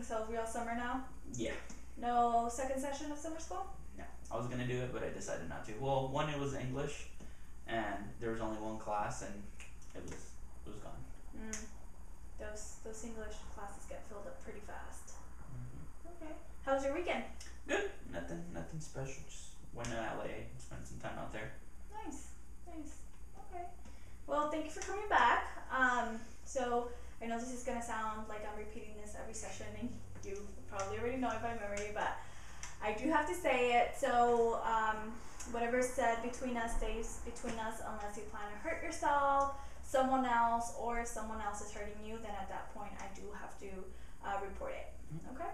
working, so real summer now? Yeah. No second session of summer school? No. I was gonna do it, but I decided not to. Well, one, it was English, and there was only one class, and it was gone. Those English classes get filled up pretty fast. Okay. How was your weekend? Good. Nothing special. Just went to LA and spent some time out there. Nice. Okay. Well, thank you for coming back. So I know this is gonna sound like I'm repeating this every session, and you probably already know it by memory, but I do have to say it. So whatever's said between us stays between us, unless you plan to hurt yourself, someone else, or if someone else is hurting you. Then at that point, I do have to report it. Okay.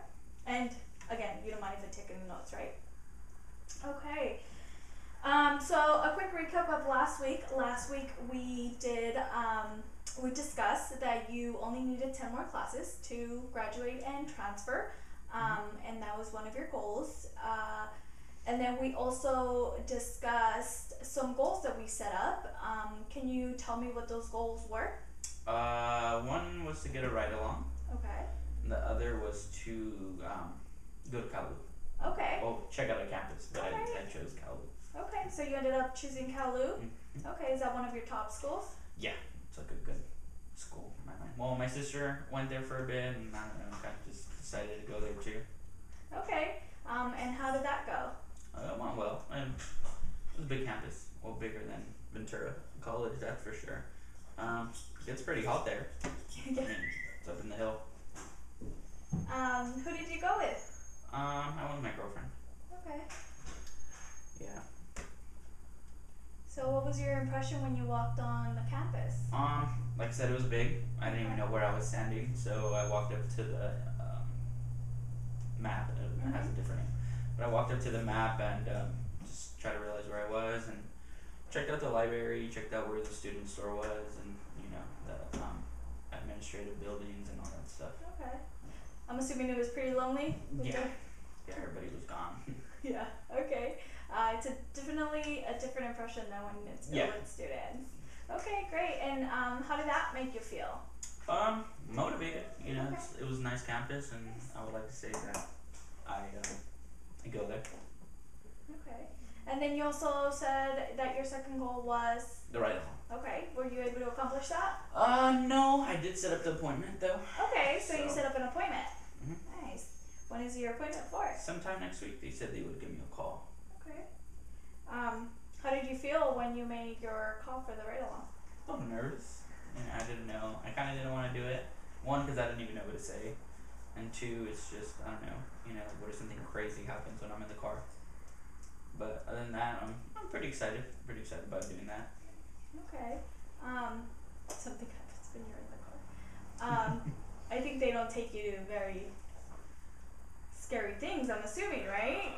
And again, you don't mind if I take any notes, right? Okay. So a quick recap of last week. Last week we discussed that you only needed 10 more classes to graduate and transfer, and that was one of your goals. And then we also discussed some goals that we set up. Can you tell me what those goals were? One was to get a ride along. Okay. And the other was to go to Kalu. Okay. Well, check out a campus, but Okay. I chose Kalu. Okay, so you ended up choosing Kalu. Okay, is that one of your top schools? Yeah, it's like a good school in my mind. Well, my sister went there for a bit, and I don't know, kind of just decided to go there too. Okay, and how did that go? It went well, and it was a big campus, well, bigger than Ventura College, that's for sure. It's pretty hot there. I mean, it's up in the hill. Who did you go with? I went with my girlfriend. Okay. Yeah. So what was your impression when you walked on the campus? Like I said, it was big. I didn't even know where I was standing, so I walked up to the map. It has a different name, but I walked up to the map and just tried to realize where I was, and checked out the library, checked out where the student store was, and the administrative buildings and all that stuff. Okay. I'm assuming it was pretty lonely? Yeah, everybody was gone. Yeah, okay. It's definitely a different impression than when it's filled with students. Okay, great. And how did that make you feel? Motivated. It was a nice campus, and I would like to say that I go there. Okay. And then you also said that your second goal was? The ride along. Okay. Were you able to accomplish that? No. I did set up the appointment, though. Okay, so you set up an appointment. Mm-hmm. Nice. When is your appointment for? Sometime next week. They said they would give me a call. Okay. How did you feel when you made your call for the ride along? A little nervous. I didn't know. I kind of didn't want to do it. One, because I didn't even know what to say. And two, it's just, I don't know. What if something crazy happens when I'm in the car? But other than that, I'm pretty excited. Pretty excited about doing that. Okay. Something happens when you're in the car. I think they don't take you to very scary things, I'm assuming, right?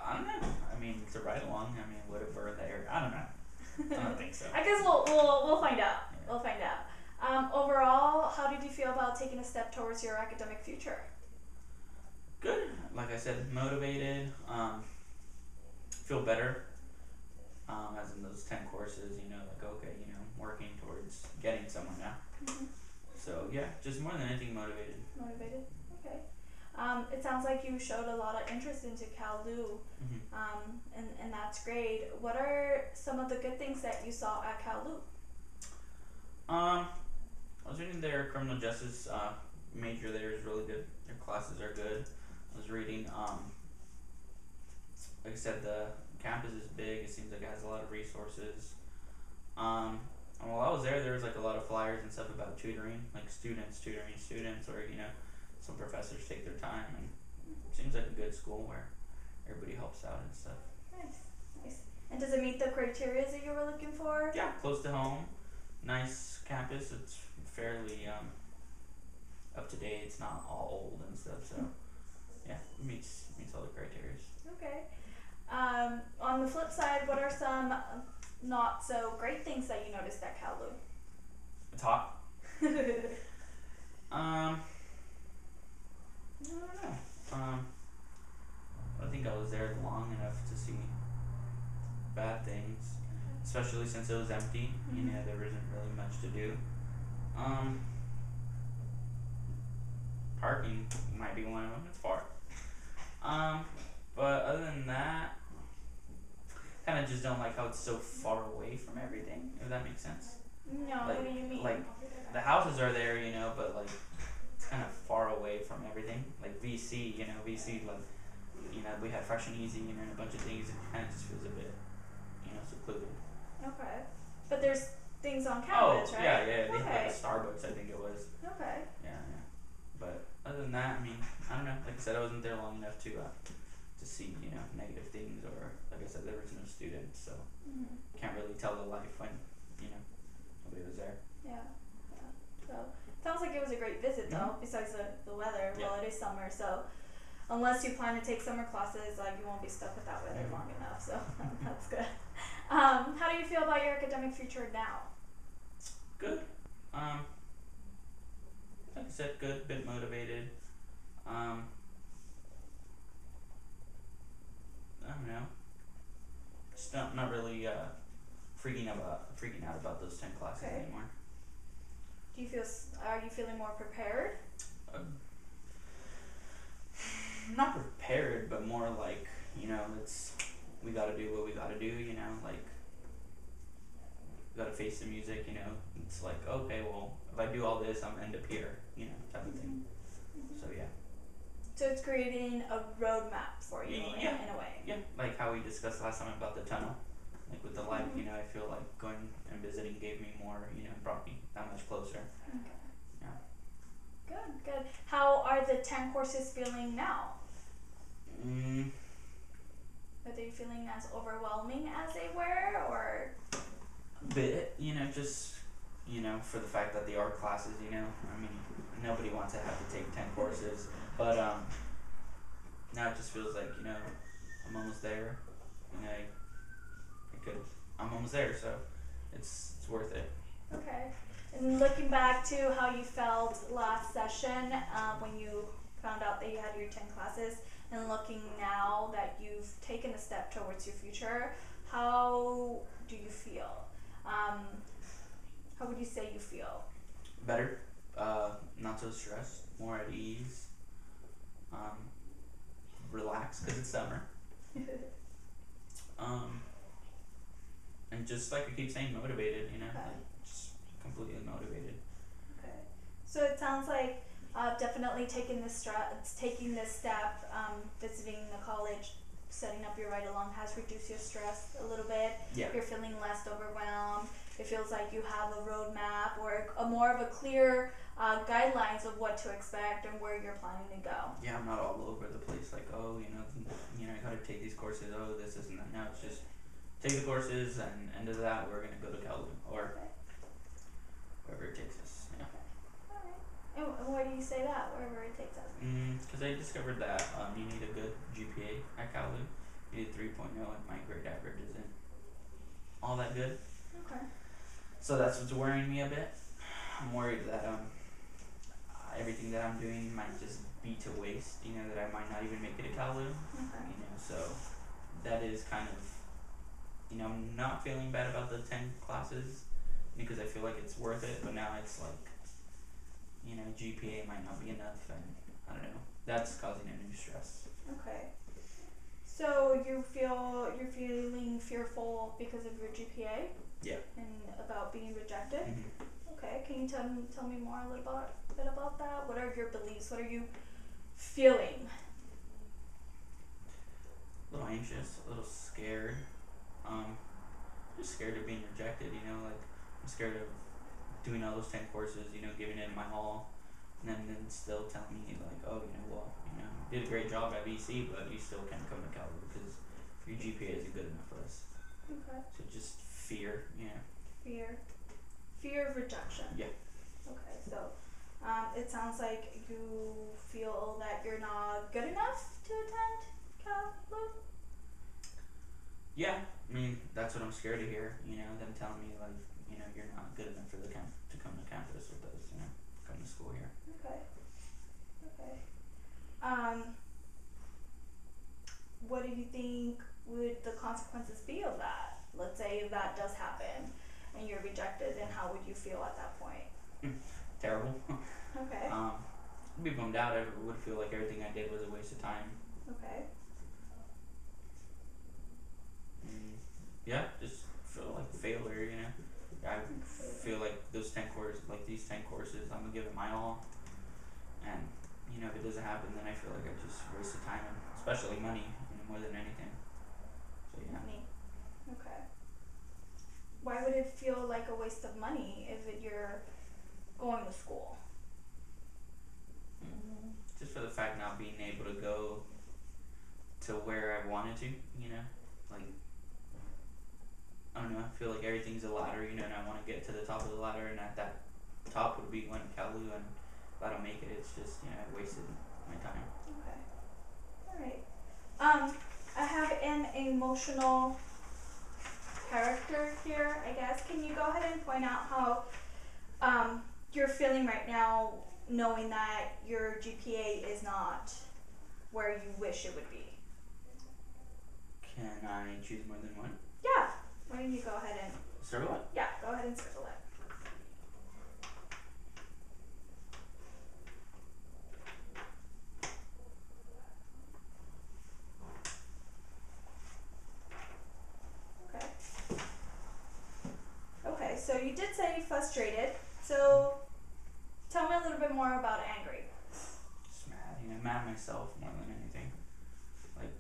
I don't know. I mean, it's a ride along. I mean, whatever there. I don't know. I don't think so. I guess we'll find out. Yeah. We'll find out. Overall, how did you feel about taking a step towards your academic future? Good. Like I said, motivated. Feel better. As in those 10 courses, working towards getting somewhere now. So yeah, just more than anything, motivated. Motivated. Okay. It sounds like you showed a lot of interest into Kalu, and that's great. What are some of the good things that you saw at Kalu? I was reading their criminal justice major there is really good. Their classes are good. I was reading, like I said, the campus is big. It seems like it has a lot of resources. And while I was there was like a lot of flyers and stuff about tutoring, like students tutoring students, or some professors take their time, and it seems like a good school where everybody helps out and stuff. Nice. And does it meet the criteria that you were looking for? Yeah, close to home, nice campus. It's fairly up to date. It's not all old and stuff, so yeah, it meets all the criteria. Okay. On the flip side, what are some not so great things that you noticed at Kalu? It's hot. I don't know. I think I was there long enough to see bad things, especially since it was empty. There wasn't really much to do. Parking be one of them. It's far. But other than that, kind of just don't like how it's so far away from everything. If that makes sense. No, Like, what do you mean? like the houses are there, but like it's kind of far away from everything. Like VC, VC, like we had Fresh and Easy, and a bunch of things. It kind of just feels a bit, secluded. Okay. But there's things on Oh, campus, right? yeah. They had Okay. like a Starbucks, I think it was. Okay. Yeah. But other than that, I don't know. Like I said, I wasn't there long enough to see, negative things, or like I said, there was no students, so can't really tell the life when, nobody was there. Yeah. So sounds like it was a great visit though. Besides the weather, well, it is summer, so unless you plan to take summer classes, you won't be stuck with that weather long enough. So that's good. How do you feel about your academic future now? Good. Like I said, good. Bit motivated. I don't know. Just not really freaking out about those 10 classes anymore. Do you are you feeling more prepared? Not prepared, but more like, we gotta do what we gotta do, like, we gotta face the music, it's like, okay, well, if I do all this, I'm gonna end up here, type of thing. So, yeah. So it's creating a roadmap for you in a way. Yeah, like how we discussed last time about the tunnel. Like with the light, I feel like going and visiting gave me more, brought me that much closer. Okay. Yeah. Good. How are the 10 courses feeling now? Are they feeling as overwhelming as they were, or? A bit, just, for the fact that they are classes, nobody wants to have to take 10 courses, but, now it just feels like, I'm almost there, I'm almost there, so it's worth it. Okay. And looking back to how you felt last session, when you found out that you had your 10 classes, and looking now that you've taken a step towards your future, how do you feel? How would you say you feel? Better, not so stressed, more at ease, relaxed because it's summer. And just like I keep saying, motivated, just completely motivated. Okay. So it sounds like definitely taking this step, visiting the college, setting up your ride along has reduced your stress a little bit. Yeah. You're feeling less overwhelmed. It feels like you have a roadmap or more of a clear guidelines of what to expect and where you're planning to go. Yeah, I'm not all over the place like, oh, I gotta take these courses, oh, this and that. No, it's just take the courses, and end of that, we're gonna go to Calhoun or wherever it takes us. Yeah. Alright. And why do you say that? Wherever it takes us? Because I discovered that you need a good GPA at Calhoun. You need 3.0, and my grade average isn't all that good. Okay. So that's what's worrying me a bit. I'm worried that everything that I'm doing might just be to waste. That I might not even make it to Calhoun. Okay. So that is kind of, I'm not feeling bad about the 10 classes because I feel like it's worth it. But now it's like, GPA might not be enough, and I don't know. That's causing a new stress. Okay. So you're feeling fearful because of your GPA? Yeah. And about being rejected? Mm-hmm. Okay. Can you tell me more a little bit about that? What are your beliefs? What are you feeling? A little anxious, a little scared. Just scared of being rejected, like I'm scared of doing all those 10 courses, giving it my all, and then still telling me like, oh, you did a great job at VC, but you still can't come to Calgary because your GPA isn't good enough for us. Okay. So just fear, Fear of rejection. Yeah. Okay, so it sounds like you feel that you're not good enough to attend Calhoun? Yeah, that's what I'm scared to hear, them telling me like, you're not good enough for to come to campus with us, come to school here. Okay. What do you think would the consequences be of that? Let's say if that does happen and you're rejected, then how would you feel at that point? Terrible. Okay. I'd be bummed out. I would feel like everything I did was a waste of time. Okay. And yeah, just feel like a failure, you know. I feel like these 10 courses, I'm gonna give it my all. And, you know, if it doesn't happen, then I feel like I just wasted time, and especially money, you know, more than anything. So yeah. Money. Okay. Why would it feel like a waste of money if you're going to school? Just for the fact not being able to go to where I wanted to, you know, like, I don't know, I feel like everything's a ladder, you know, and I want to get to the top of the ladder, and at that top would be going to Kalu, and if I don't make it, it's just, you know, I've wasted my time. Okay. Alright. I have an emotional character here, I guess. Can you go ahead and point out how you're feeling right now, knowing that your GPA is not where you wish it would be? Can I choose more than one? Yeah. Why don't you go ahead and Circle it? Yeah, go ahead and circle it. Okay. Okay, so you did say frustrated. So tell me a little bit more about angry. Just mad, you know, mad at myself more than anything. Like,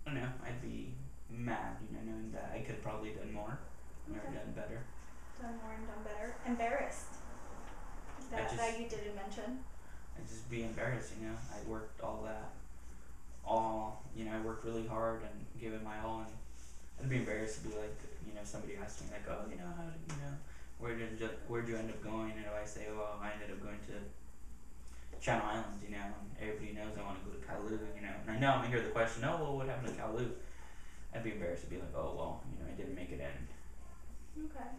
I don't know, I'd be mad, you know, knowing that I could have probably done more, or done better. Done more and done better. Embarrassed. That you didn't mention. I'd just be embarrassed, you know. I worked you know, I worked really hard and gave it my all, and I'd be embarrassed to be like, you know, somebody asked me like, oh, you know, how did, you know, where'd you end up going? And if I say, oh, I ended up going to Channel Islands, you know, and everybody knows I want to go to Kalu, you know, and I know I'm gonna hear the question, oh, well, what happened to Kalu? I'd be embarrassed to be like, oh, well, you know, I didn't make it in. Okay.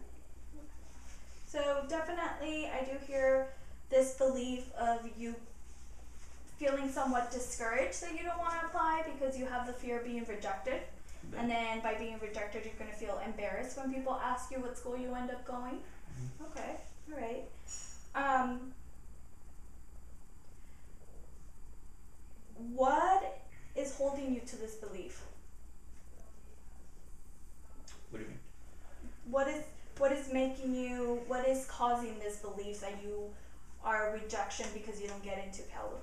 So definitely I do hear this belief of you feeling somewhat discouraged that you don't want to apply because you have the fear of being rejected. But And then by being rejected, you're going to feel embarrassed when people ask you what school you end up going. Okay, all right. What is holding you to this belief? what do you mean? What is causing this belief that you are a rejection because you don't get into Kalu?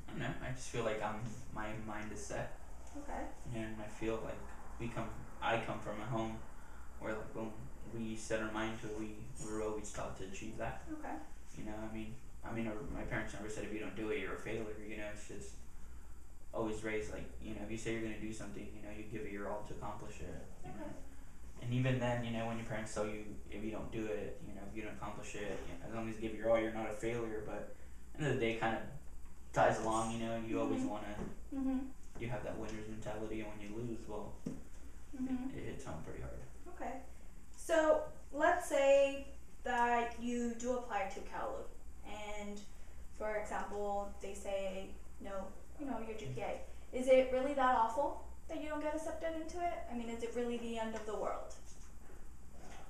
I don't know. I just feel like my mind is set, Okay. and I feel like I come from a home where like when we set our mind to it, we were always taught to achieve that. Okay. You know, my parents never said if you don't do it, you're a failure. You know, it's just always raised like, you know, if you say you're gonna do something, you know, you give it your all to accomplish it. You know, and even then, you know, when your parents tell you if you don't do it, you know, if you don't accomplish it, you know, as long as you give it your all, you're not a failure. But at the end of the day, kind of ties along. You know, you always wanna. You have that winner's mentality, and when you lose, well, it hits home pretty hard. Okay. So let's say that you do apply to Kalu, and for example, they say no, you know, your GPA. Is it really that awful that you don't get accepted into it? I mean, is it really the end of the world?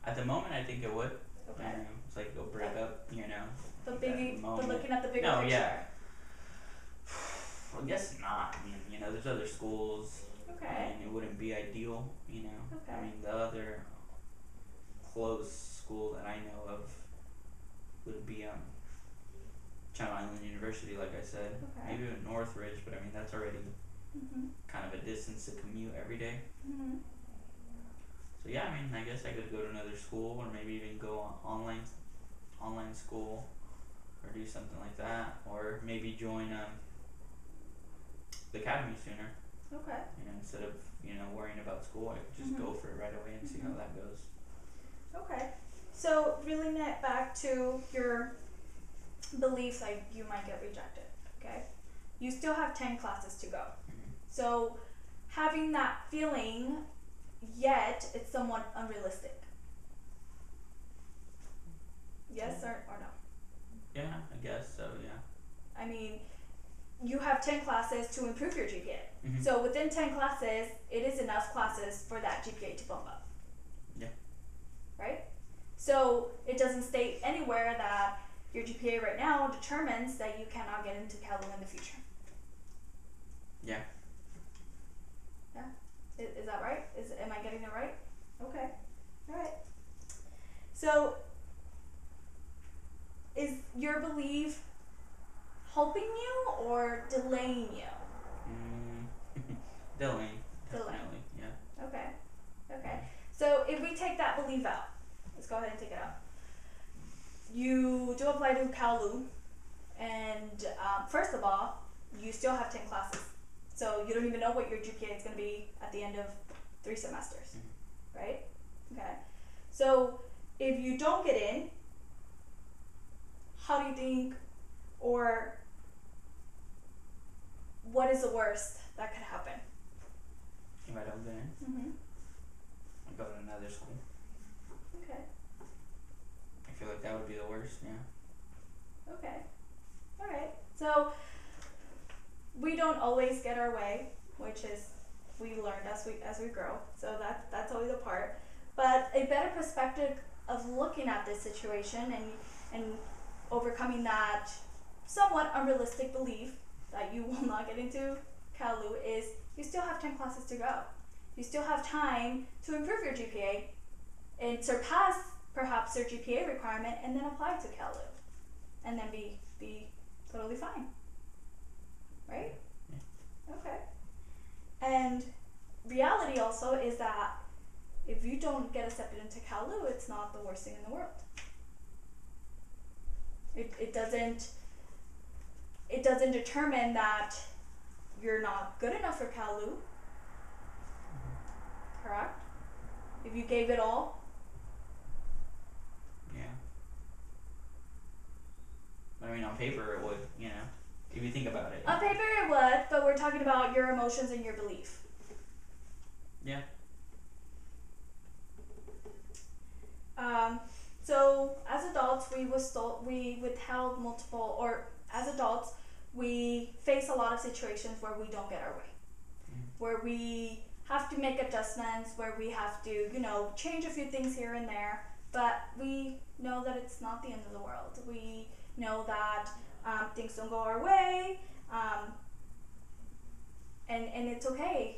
At the moment, I think it would. Okay. It's like go break up, you know. But looking at the bigger No, picture. yeah. Well, I guess not. I mean, you know, there's other schools. Okay. And it wouldn't be ideal, you know. Okay. I mean, the other close school that I know of would be Channel Island University, like I said. Okay. Maybe even Northridge, but I mean that's already kind of a distance to commute every day. So yeah, I mean, I guess I could go to another school, or maybe even go on online school, or do something like that, or maybe join the academy sooner. Okay. You know, instead of, you know, worrying about school, I could just go for it right away and see how that goes. Okay. So reeling it back to your belief that you might get rejected, okay? You still have 10 classes to go. So having that feeling, yet it's somewhat unrealistic. Yes or no? Yeah, I guess so, yeah. I mean, you have 10 classes to improve your GPA. So within 10 classes, it is enough classes for that GPA to bump up. Yeah. Right? So it doesn't state anywhere that your GPA right now determines that you cannot get into CALU in the future. Yeah. Yeah. Is that right? Am I getting it right? Okay. All right. So, is your belief helping you or delaying you? Delaying. Delaying. Definitely. Yeah. Okay. Okay. So if we take that belief out, let's go ahead and take it out. You do apply to CalU, and first of all, you still have 10 classes. So you don't even know what your GPA is going to be at the end of 3 semesters, right? Okay. So if you don't get in, how do you think, or what is the worst that could happen? If I don't get in, Mm-hmm. I go to another school. Okay. I feel like that would be the worst. Yeah. Okay. All right. So we don't always get our way, which is we learned as we grow. So that's always a part. But a better perspective of looking at this situation and overcoming that somewhat unrealistic belief that you will not get into CalU is you still have 10 classes to go. You still have time to improve your GPA and surpass perhaps your GPA requirement and then apply to CalU and then be totally fine. Right? Yeah. Okay. And reality also is that if you don't get accepted into CalU, it's not the worst thing in the world. It doesn't determine that you're not good enough for CalU. Correct? If you gave it all. Yeah. I mean, on paper it would, you know, if you think about it. On paper it would, but we're talking about your emotions and your belief. Yeah. So as adults, we withheld multiple, or as adults, we face a lot of situations where we don't get our way, where we have to make adjustments, where we have to, change a few things here and there, but we know that it's not the end of the world. We know that things don't go our way, and it's okay.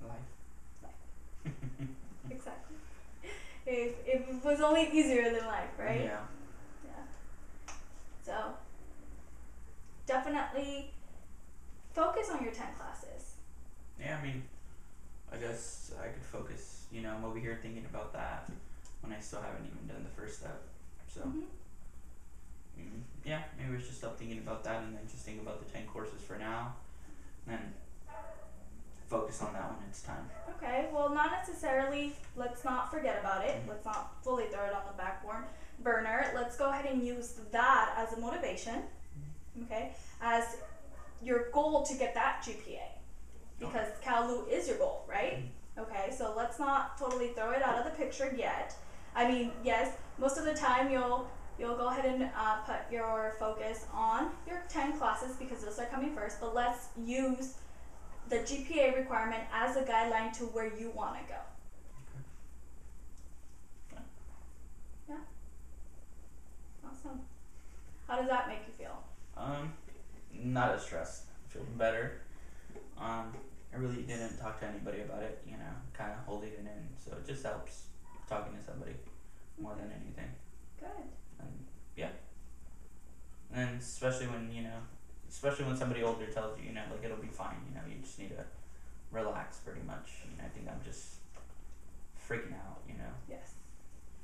Life. Exactly. If it was only easier than life, right? Yeah. Yeah. So definitely focus on your 10 classes. Yeah, I mean, I guess I could focus, I'm over here thinking about that when I still haven't even done the first step. So, yeah, maybe we should stop thinking about that and then just think about the 10 courses for now. And then focus on that when it's time. Okay, well, not necessarily. Let's not forget about it. Let's not fully throw it on the back burner. Let's go ahead and use that as a motivation, okay, as your goal to get that GPA, because CalU is your goal, right? Okay, so let's not totally throw it out of the picture yet. I mean, yes, most of the time you'll go ahead and put your focus on your 10 classes because those are coming first, but let's use the GPA requirement as a guideline to where you want to go. Okay. Yeah. Awesome. How does that make you feel? Not as stressed. Feeling better. I really didn't talk to anybody about it, kind of holding it in. So it just helps talking to somebody more than anything. Good. And yeah. And especially when somebody older tells you, like it'll be fine, you just need to relax pretty much. I think I'm just freaking out, Yes.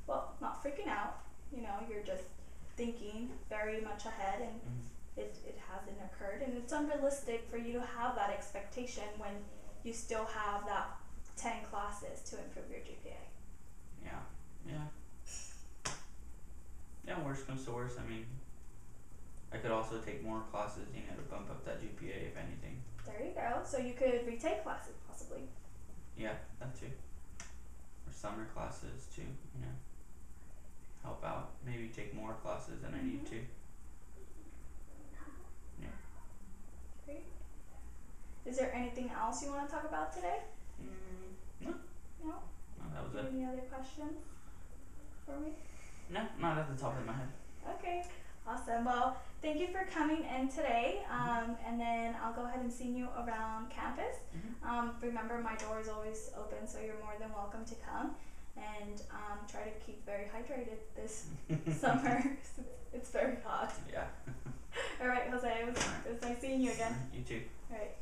Well, not freaking out. You're just thinking very much ahead, and it hasn't occurred, and it's unrealistic for you to have that expectation when you still have that 10 classes to improve your GPA. Yeah, worst comes to worst, I could also take more classes, to bump up that GPA if anything. There you go. So you could retake classes possibly. Yeah, that too. Or summer classes too, help out. Maybe take more classes than I need to. Yeah. Great. Is there anything else you want to talk about today? No. No? No, that was it. Any other questions for me? No, not at the top of my head. Okay, awesome. Well, thank you for coming in today. And then I'll go ahead and see you around campus. Remember, my door is always open, so you're more than welcome to come. And try to keep very hydrated this summer. It's very hot. Yeah. All right, Jose. It was nice seeing you again. You too. All right.